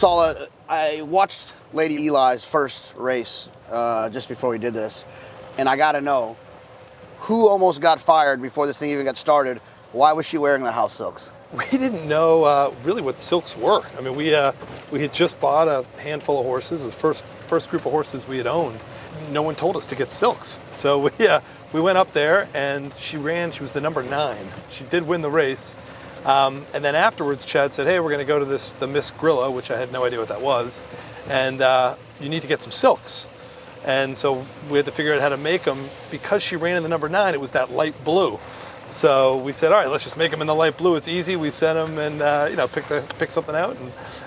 I watched Lady Eli's first race just before we did this, and I got to know, who almost got fired before this thing even got started? Why was she wearing the house silks? We didn't know really what silks were. I mean, we had just bought a handful of horses, the first group of horses we had owned. No one told us to get silks. So we went up there and she ran, she was the number 9. She did win the race. And then afterwards, Chad said, hey, we're gonna go to the Miss Grilla, which I had no idea what that was. And you need to get some silks. And so we had to figure out how to make them. Because she ran in the number 9, it was that light blue. So we said, all right, let's just make them in the light blue. It's easy. We sent them and pick something out,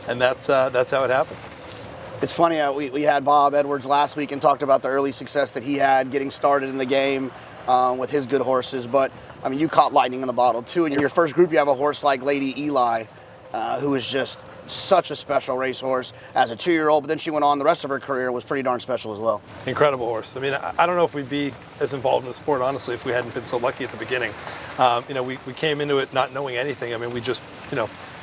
and that's how it happened. It's funny, we had Bob Edwards last week and talked about the early success that he had getting started in the game with his good horses. But I mean, you caught lightning in the bottle too. In your first group, you have a horse like Lady Eli, who is just such a special racehorse as a 2-year-old, but then she went on. The rest of her career was pretty darn special as well. Incredible horse. I mean, I don't know if we'd be as involved in the sport, honestly, if we hadn't been so lucky at the beginning. We came into it not knowing anything. I mean, we just,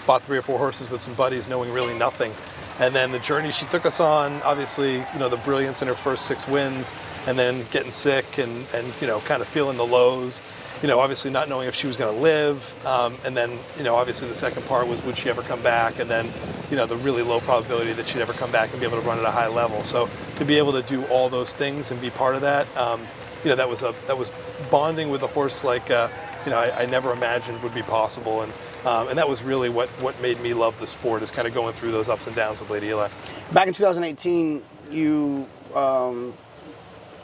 bought 3 or 4 horses with some buddies, knowing really nothing. And then the journey she took us on, obviously, the brilliance in her first 6 wins, and then getting sick and kind of feeling the lows. Obviously not knowing if she was going to live, and then, obviously the second part was, would she ever come back, and then, the really low probability that she'd ever come back and be able to run at a high level. So to be able to do all those things and be part of that, that was bonding with a horse like, I never imagined would be possible, and that was really what made me love the sport, is kind of going through those ups and downs with Lady Eli. Back in 2018, you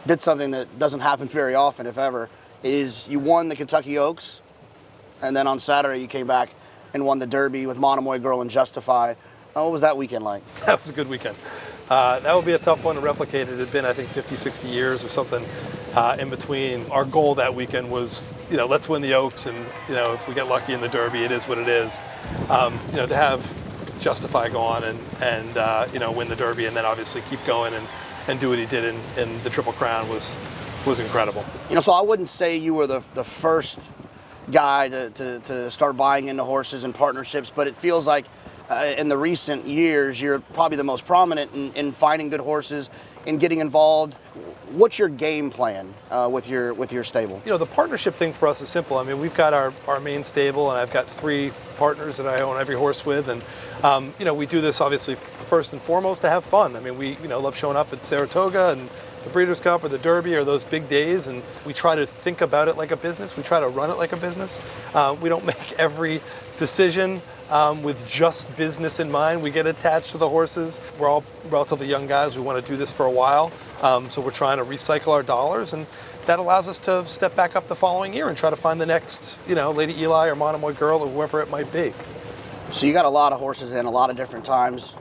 did something that doesn't happen very often, if ever. Is you won the Kentucky Oaks, and then on Saturday you came back and won the Derby with Monomoy Girl and Justify. What was that weekend like? That was a good weekend. That would be a tough one to replicate. It had been, I think, 50, 60 years or something in between. Our goal that weekend was, let's win the Oaks, and, if we get lucky in the Derby, it is what it is. To have Justify go on and win the Derby, and then obviously keep going and do what he did in the Triple Crown was incredible. So I wouldn't say you were the first guy to start buying into horses and partnerships, but it feels like in the recent years, you're probably the most prominent in finding good horses and getting involved. What's your game plan with your stable? The partnership thing for us is simple. I mean, we've got our main stable, and I've got 3 partners that I own every horse with, and we do this obviously first and foremost to have fun. I mean, we love showing up at Saratoga and the Breeders' Cup or the Derby or those big days, and we try to think about it like a business. We try to run it like a business. We don't make every decision with just business in mind. We get attached to the horses. We're all relatively young guys. We want to do this for a while, so we're trying to recycle our dollars, and that allows us to step back up the following year and try to find the next, Lady Eli or Monomoy Girl or whoever it might be. So you got a lot of horses in a lot of different times.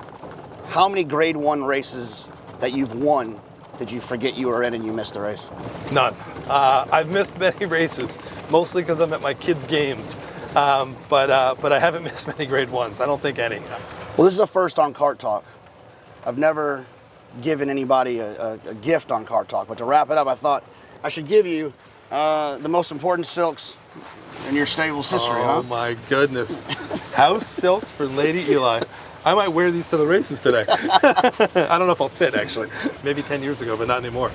How many Grade 1 races that you've won did you forget you were in and you missed the race? None. I've missed many races, mostly because I'm at my kids' games. But I haven't missed many Grade 1s. I don't think any. Well, this is a first on Cart Talk. I've never given anybody a gift on Cart Talk, but to wrap it up, I thought I should give you the most important silks in your stable's history, Oh my goodness. House silks for Lady Eli. I might wear these to the races today. I don't know if I'll fit, actually. Maybe 10 years ago, but not anymore.